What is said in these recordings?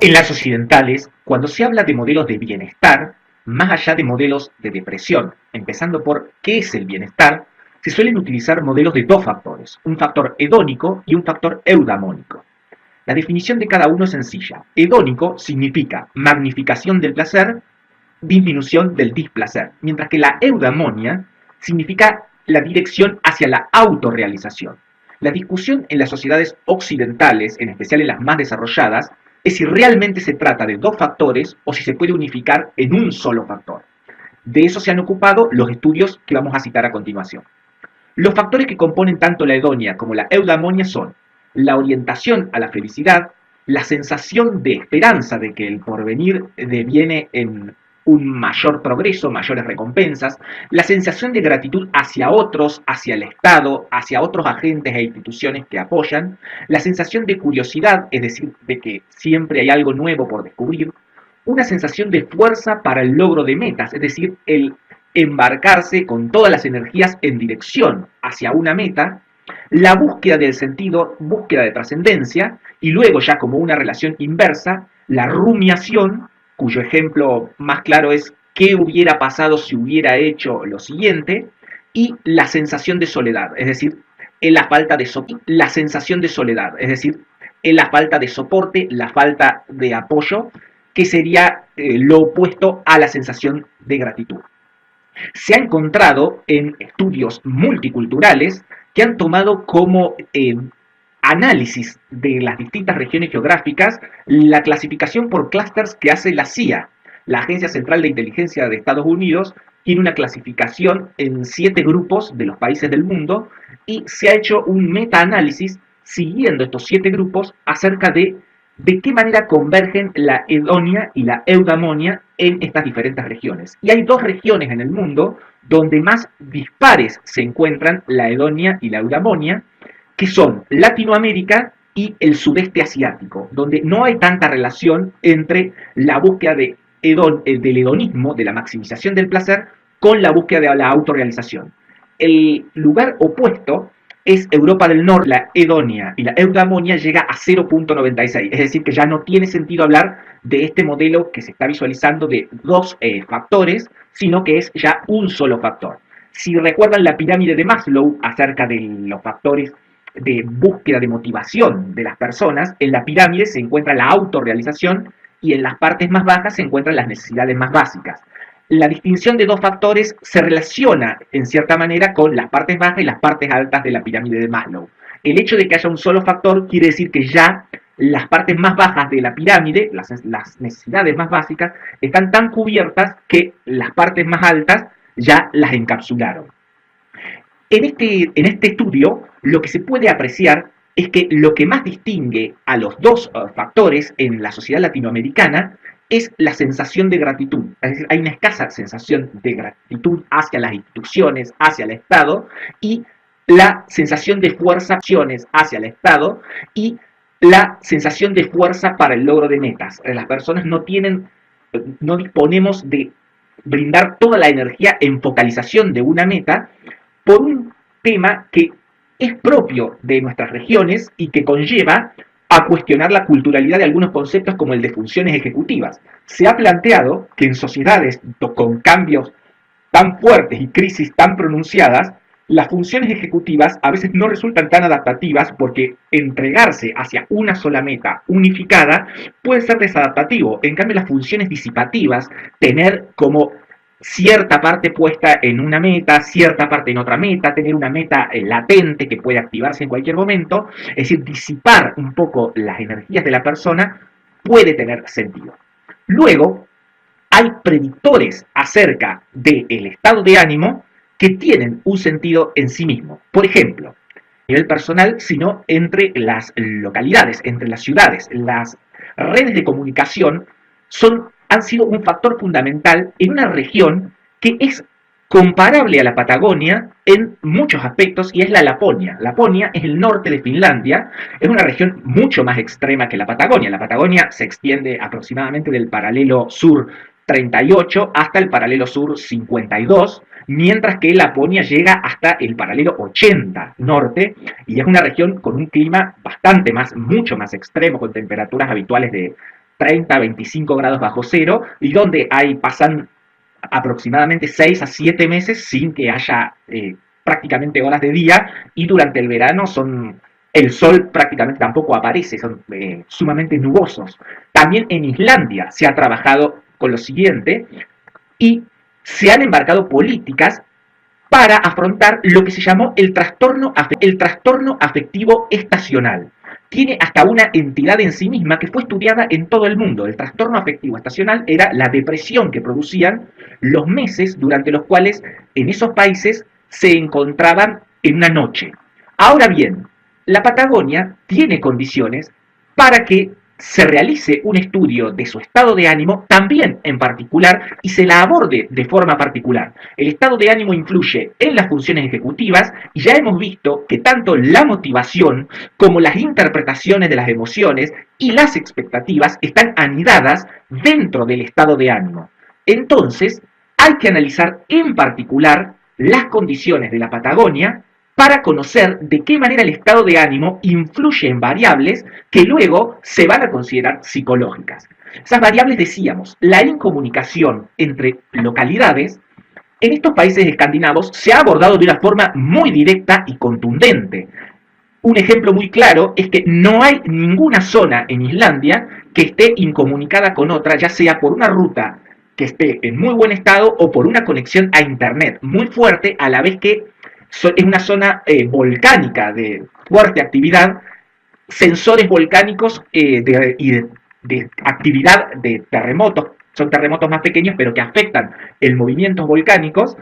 En las occidentales, cuando se habla de modelos de bienestar, más allá de modelos de depresión, empezando por qué es el bienestar, se suelen utilizar modelos de dos factores, un factor hedónico y un factor eudamónico. La definición de cada uno es sencilla. Hedónico significa magnificación del placer, disminución del displacer, mientras que la eudaimonia significa la dirección hacia la autorrealización. La discusión en las sociedades occidentales, en especial en las más desarrolladas, es si realmente se trata de dos factores o si se puede unificar en un solo factor. De eso se han ocupado los estudios que vamos a citar a continuación. Los factores que componen tanto la hedonia como la eudaimonia son la orientación a la felicidad, la sensación de esperanza de que el porvenir deviene en un mayor progreso, mayores recompensas, la sensación de gratitud hacia otros, hacia el Estado, hacia otros agentes e instituciones que apoyan, la sensación de curiosidad, es decir, de que siempre hay algo nuevo por descubrir, una sensación de fuerza para el logro de metas, es decir, el embarcarse con todas las energías en dirección hacia una meta, la búsqueda del sentido, búsqueda de trascendencia, y luego ya como una relación inversa, la rumiación, cuyo ejemplo más claro es qué hubiera pasado si hubiera hecho lo siguiente, y la sensación de soledad, es decir, en la falta de la sensación de soledad, es decir, en la falta de soporte, la falta de apoyo, que sería lo opuesto a la sensación de gratitud. Se ha encontrado en estudios multiculturales que han tomado como análisis de las distintas regiones geográficas la clasificación por clústeres que hace la CIA. La Agencia Central de Inteligencia de Estados Unidos tiene una clasificación en 7 grupos de los países del mundo y se ha hecho un metaanálisis siguiendo estos 7 grupos acerca de qué manera convergen la hedonia y la eudaimonia en estas diferentes regiones. Y hay 2 regiones en el mundo donde más dispares se encuentran la hedonia y la eudaimonia, que son Latinoamérica y el sudeste asiático, donde no hay tanta relación entre la búsqueda del hedonismo, de la maximización del placer, con la búsqueda de la autorrealización. El lugar opuesto es Europa del Norte, la hedonia y la eudaimonia llega a 0.96, es decir, que ya no tiene sentido hablar de este modelo que se está visualizando de 2 factores, sino que es ya un solo factor. Si recuerdan la pirámide de Maslow acerca de los factores de búsqueda de motivación de las personas, en la pirámide se encuentra la autorrealización y en las partes más bajas se encuentran las necesidades más básicas. La distinción de 2 factores se relaciona en cierta manera con las partes bajas y las partes altas de la pirámide de Maslow. El hecho de que haya un solo factor quiere decir que ya las partes más bajas de la pirámide, las necesidades más básicas, están tan cubiertas que las partes más altas ya las encapsularon. En este estudio, lo que se puede apreciar es que lo que más distingue a los 2 factores en la sociedad latinoamericana es la sensación de gratitud. Es decir, hay una escasa sensación de gratitud hacia las instituciones, hacia el Estado, y la sensación de fuerza hacia el Estado y la sensación de fuerza para el logro de metas. Las personas no disponemos de brindar toda la energía en focalización de una meta por un tema que es propio de nuestras regiones y que conlleva a cuestionar la culturalidad de algunos conceptos como el de funciones ejecutivas. Se ha planteado que en sociedades con cambios tan fuertes y crisis tan pronunciadas, las funciones ejecutivas a veces no resultan tan adaptativas porque entregarse hacia una sola meta unificada puede ser desadaptativo. En cambio, las funciones disipativas, tener como cierta parte puesta en una meta, cierta parte en otra meta, tener una meta latente que puede activarse en cualquier momento, es decir, disipar un poco las energías de la persona, puede tener sentido. Luego, hay predictores acerca del estado de ánimo que tienen un sentido en sí mismo. Por ejemplo, a nivel personal, sino entre las localidades, entre las ciudades. Las redes de comunicación han sido un factor fundamental en una región que es comparable a la Patagonia en muchos aspectos y es la Laponia. Laponia es el norte de Finlandia, es una región mucho más extrema que la Patagonia. La Patagonia se extiende aproximadamente del paralelo sur 38 hasta el paralelo sur 52, mientras que Laponia llega hasta el paralelo 80 norte y es una región con un clima mucho más extremo, con temperaturas habituales de 30, 25 grados bajo cero y donde pasan aproximadamente 6 a 7 meses sin que haya prácticamente horas de día, y durante el verano el sol prácticamente tampoco aparece, son sumamente nubosos. También en Islandia se ha trabajado con lo siguiente y se han embarcado políticas para afrontar lo que se llamó el trastorno afectivo estacional. Tiene hasta una entidad en sí misma que fue estudiada en todo el mundo. El trastorno afectivo estacional era la depresión que producían los meses durante los cuales en esos países se encontraban en una noche. Ahora bien, la Patagonia tiene condiciones para que se realice un estudio de su estado de ánimo también en particular y se la aborde de forma particular. El estado de ánimo influye en las funciones ejecutivas y ya hemos visto que tanto la motivación como las interpretaciones de las emociones y las expectativas están anidadas dentro del estado de ánimo. Entonces, hay que analizar en particular las condiciones de la Patagonia para conocer de qué manera el estado de ánimo influye en variables que luego se van a considerar psicológicas. Esas variables, decíamos, la incomunicación entre localidades, en estos países escandinavos se ha abordado de una forma muy directa y contundente. Un ejemplo muy claro es que no hay ninguna zona en Islandia que esté incomunicada con otra, ya sea por una ruta que esté en muy buen estado o por una conexión a internet muy fuerte, a la vez que es una zona volcánica de fuerte actividad, sensores volcánicos y de actividad de terremotos, son terremotos más pequeños pero que afectan el movimientos volcánicos.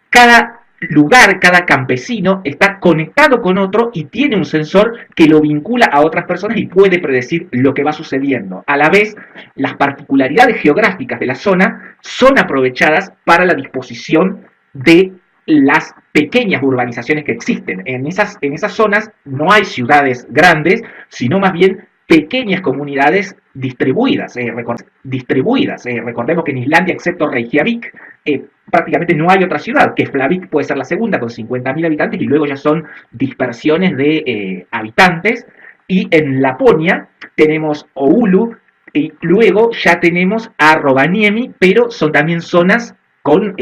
Cada lugar, cada campesino está conectado con otro y tiene un sensor que lo vincula a otras personas y puede predecir lo que va sucediendo. A la vez, las particularidades geográficas de la zona son aprovechadas para la disposición de las pequeñas urbanizaciones que existen. En esas zonas no hay ciudades grandes, sino más bien pequeñas comunidades distribuidas. Recordemos que en Islandia, excepto Reykjavik, prácticamente no hay otra ciudad, que Flavik puede ser la segunda con 50.000 habitantes y luego ya son dispersiones de habitantes. Y en Laponia tenemos Oulu y luego ya tenemos a Rovaniemi, pero son también zonas con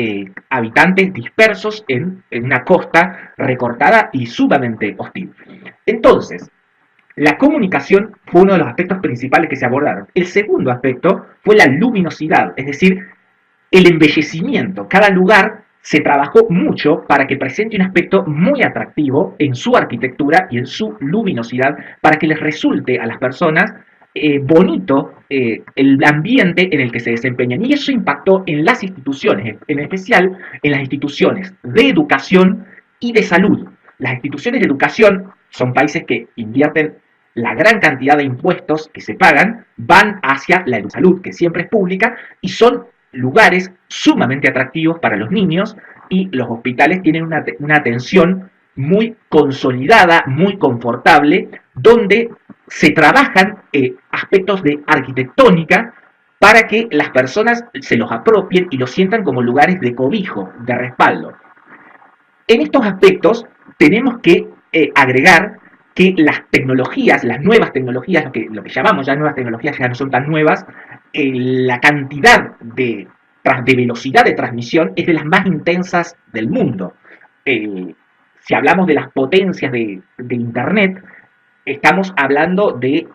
habitantes dispersos en una costa recortada y sumamente hostil. Entonces, la comunicación fue uno de los aspectos principales que se abordaron. El segundo aspecto fue la luminosidad, es decir, el embellecimiento. Cada lugar se trabajó mucho para que presente un aspecto muy atractivo en su arquitectura y en su luminosidad, para que les resulte a las personas bonito el ambiente en el que se desempeñan. Y eso impactó en las instituciones, en especial en las instituciones de educación y de salud. Las instituciones de educación son países que invierten la gran cantidad de impuestos que se pagan, van hacia la salud, que siempre es pública, y son lugares sumamente atractivos para los niños, y los hospitales tienen una atención muy consolidada, muy confortable, donde se trabajan aspectos de arquitectónica para que las personas se los apropien y los sientan como lugares de cobijo, de respaldo. En estos aspectos tenemos que agregar que las tecnologías, las nuevas tecnologías, lo que llamamos ya nuevas tecnologías, ya no son tan nuevas, la cantidad de velocidad de transmisión es de las más intensas del mundo. Si hablamos de las potencias de Internet, estamos hablando de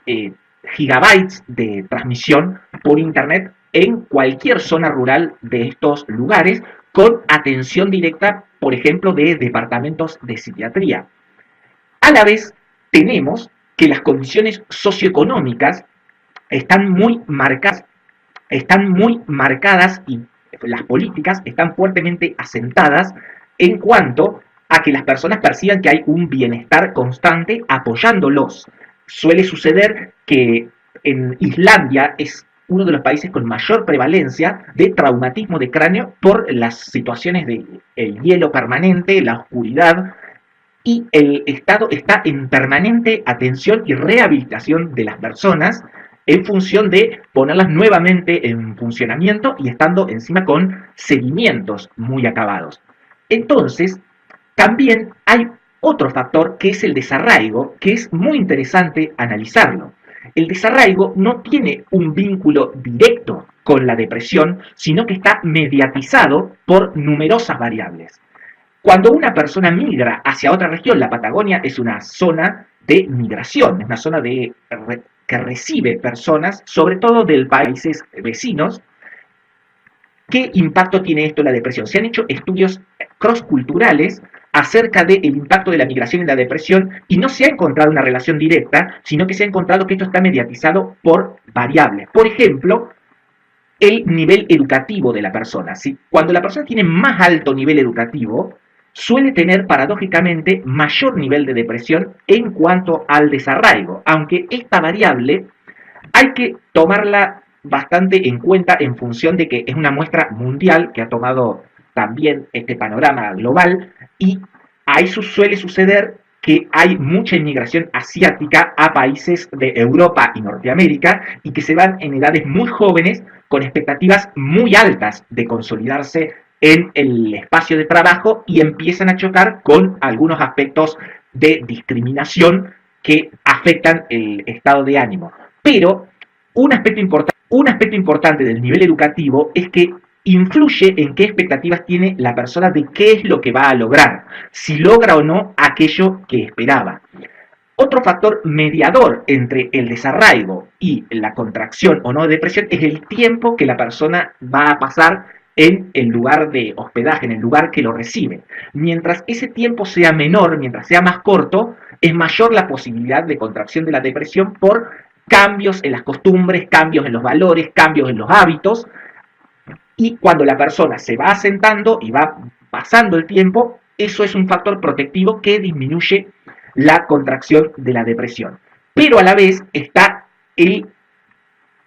gigabytes de transmisión por Internet en cualquier zona rural de estos lugares, con atención directa, por ejemplo, de departamentos de psiquiatría. A la vez, tenemos que las condiciones socioeconómicas están muy marcadas y las políticas están fuertemente asentadas en cuanto a que las personas perciban que hay un bienestar constante apoyándolos. Suele suceder que en Islandia es uno de los países con mayor prevalencia de traumatismo de cráneo por las situaciones de el hielo permanente, la oscuridad, y el Estado está en permanente atención y rehabilitación de las personas en función de ponerlas nuevamente en funcionamiento y estando encima con seguimientos muy acabados. Entonces, también hay otro factor que es el desarraigo, que es muy interesante analizarlo. El desarraigo no tiene un vínculo directo con la depresión, sino que está mediatizado por numerosas variables. Cuando una persona migra hacia otra región, la Patagonia es una zona de migración, es una zona que recibe personas, sobre todo de países vecinos. ¿Qué impacto tiene esto en la depresión? Se han hecho estudios cross-culturales acerca del impacto de la migración en la depresión y no se ha encontrado una relación directa, sino que se ha encontrado que esto está mediatizado por variables. Por ejemplo, el nivel educativo de la persona. ¿Sí? Cuando la persona tiene más alto nivel educativo, suele tener paradójicamente mayor nivel de depresión en cuanto al desarraigo, aunque esta variable hay que tomarla bastante en cuenta en función de que es una muestra mundial que ha tomado también este panorama global y ahí suele suceder que hay mucha inmigración asiática a países de Europa y Norteamérica y que se van en edades muy jóvenes con expectativas muy altas de consolidarse en el espacio de trabajo y empiezan a chocar con algunos aspectos de discriminación que afectan el estado de ánimo. Pero un aspecto importante del nivel educativo es que influye en qué expectativas tiene la persona de qué es lo que va a lograr, si logra o no aquello que esperaba. Otro factor mediador entre el desarraigo y la contracción o no de depresión es el tiempo que la persona va a pasar en el lugar de hospedaje, en el lugar que lo recibe. Mientras ese tiempo sea menor, mientras sea más corto, es mayor la posibilidad de contracción de la depresión por cambios en las costumbres, cambios en los valores, cambios en los hábitos. Y cuando la persona se va asentando y va pasando el tiempo, eso es un factor protectivo que disminuye la contracción de la depresión. Pero a la vez está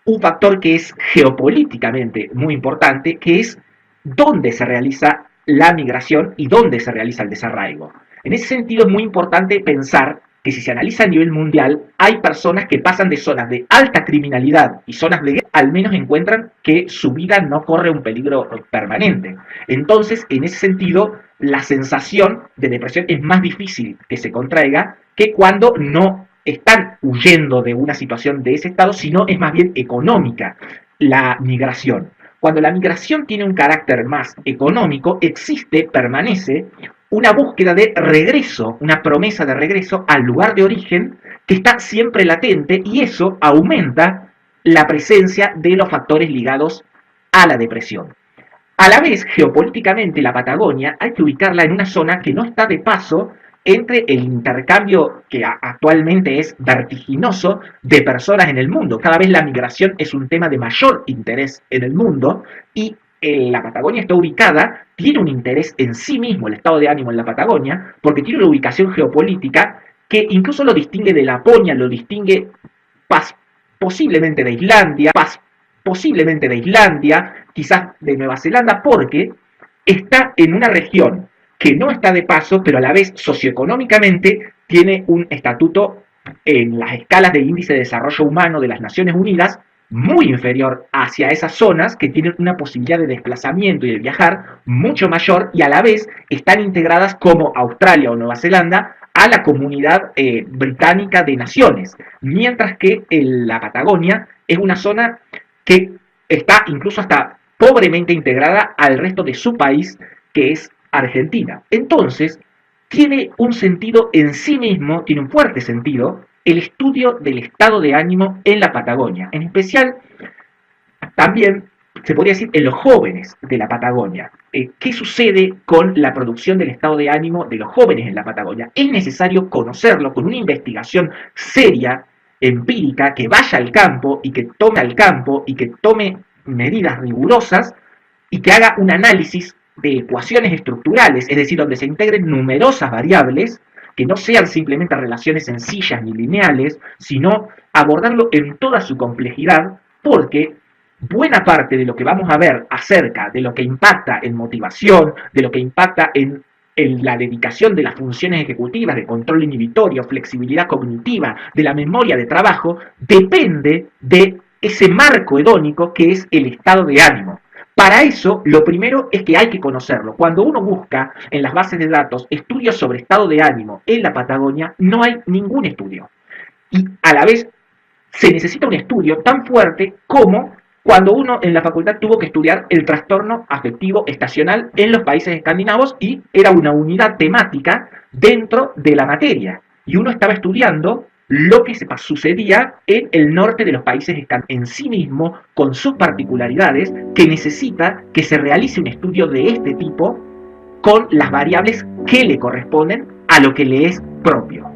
un factor que es geopolíticamente muy importante, que es dónde se realiza la migración y dónde se realiza el desarraigo. En ese sentido es muy importante pensar que si se analiza a nivel mundial, hay personas que pasan de zonas de alta criminalidad y zonas de guerra, al menos encuentran que su vida no corre un peligro permanente. Entonces, en ese sentido, la sensación de depresión es más difícil que se contraiga que cuando no están huyendo de una situación de ese estado, sino es más bien económica la migración. Cuando la migración tiene un carácter más económico, existe, permanece, una búsqueda de regreso, una promesa de regreso al lugar de origen que está siempre latente y eso aumenta la presencia de los factores ligados a la depresión. A la vez, geopolíticamente, la Patagonia hay que ubicarla en una zona que no está de paso entre el intercambio que actualmente es vertiginoso de personas en el mundo. Cada vez la migración es un tema de mayor interés en el mundo y la Patagonia está ubicada, tiene un interés en sí mismo el estado de ánimo en la Patagonia, porque tiene una ubicación geopolítica que incluso lo distingue de Laponia, lo distingue posiblemente de Islandia, quizás de Nueva Zelanda, porque está en una región que no está de paso, pero a la vez socioeconómicamente tiene un estatuto en las escalas de índice de desarrollo humano de las Naciones Unidas muy inferior hacia esas zonas que tienen una posibilidad de desplazamiento y de viajar mucho mayor y a la vez están integradas como Australia o Nueva Zelanda a la comunidad británica de naciones, mientras que la Patagonia es una zona que está incluso hasta pobremente integrada al resto de su país, que es Argentina. Entonces, tiene un sentido en sí mismo, tiene un fuerte sentido, el estudio del estado de ánimo en la Patagonia, en especial también se podría decir en los jóvenes de la Patagonia. ¿Qué sucede con la producción del estado de ánimo de los jóvenes en la Patagonia? Es necesario conocerlo con una investigación seria, empírica, que vaya al campo y que tome medidas rigurosas y que haga un análisis de ecuaciones estructurales, es decir, donde se integren numerosas variables que no sean simplemente relaciones sencillas ni lineales, sino abordarlo en toda su complejidad, porque buena parte de lo que vamos a ver acerca de lo que impacta en motivación, de lo que impacta en la dedicación de las funciones ejecutivas, de control inhibitorio, flexibilidad cognitiva, de la memoria de trabajo, depende de ese marco hedónico que es el estado de ánimo. Para eso, lo primero es que hay que conocerlo. Cuando uno busca en las bases de datos estudios sobre estado de ánimo en la Patagonia, no hay ningún estudio. Y a la vez se necesita un estudio tan fuerte como cuando uno en la facultad tuvo que estudiar el trastorno afectivo estacional en los países escandinavos y era una unidad temática dentro de la materia. Y uno estaba estudiando lo que sucedía en el norte de los países en sí mismo, con sus particularidades, que necesita que se realice un estudio de este tipo con las variables que le corresponden a lo que le es propio.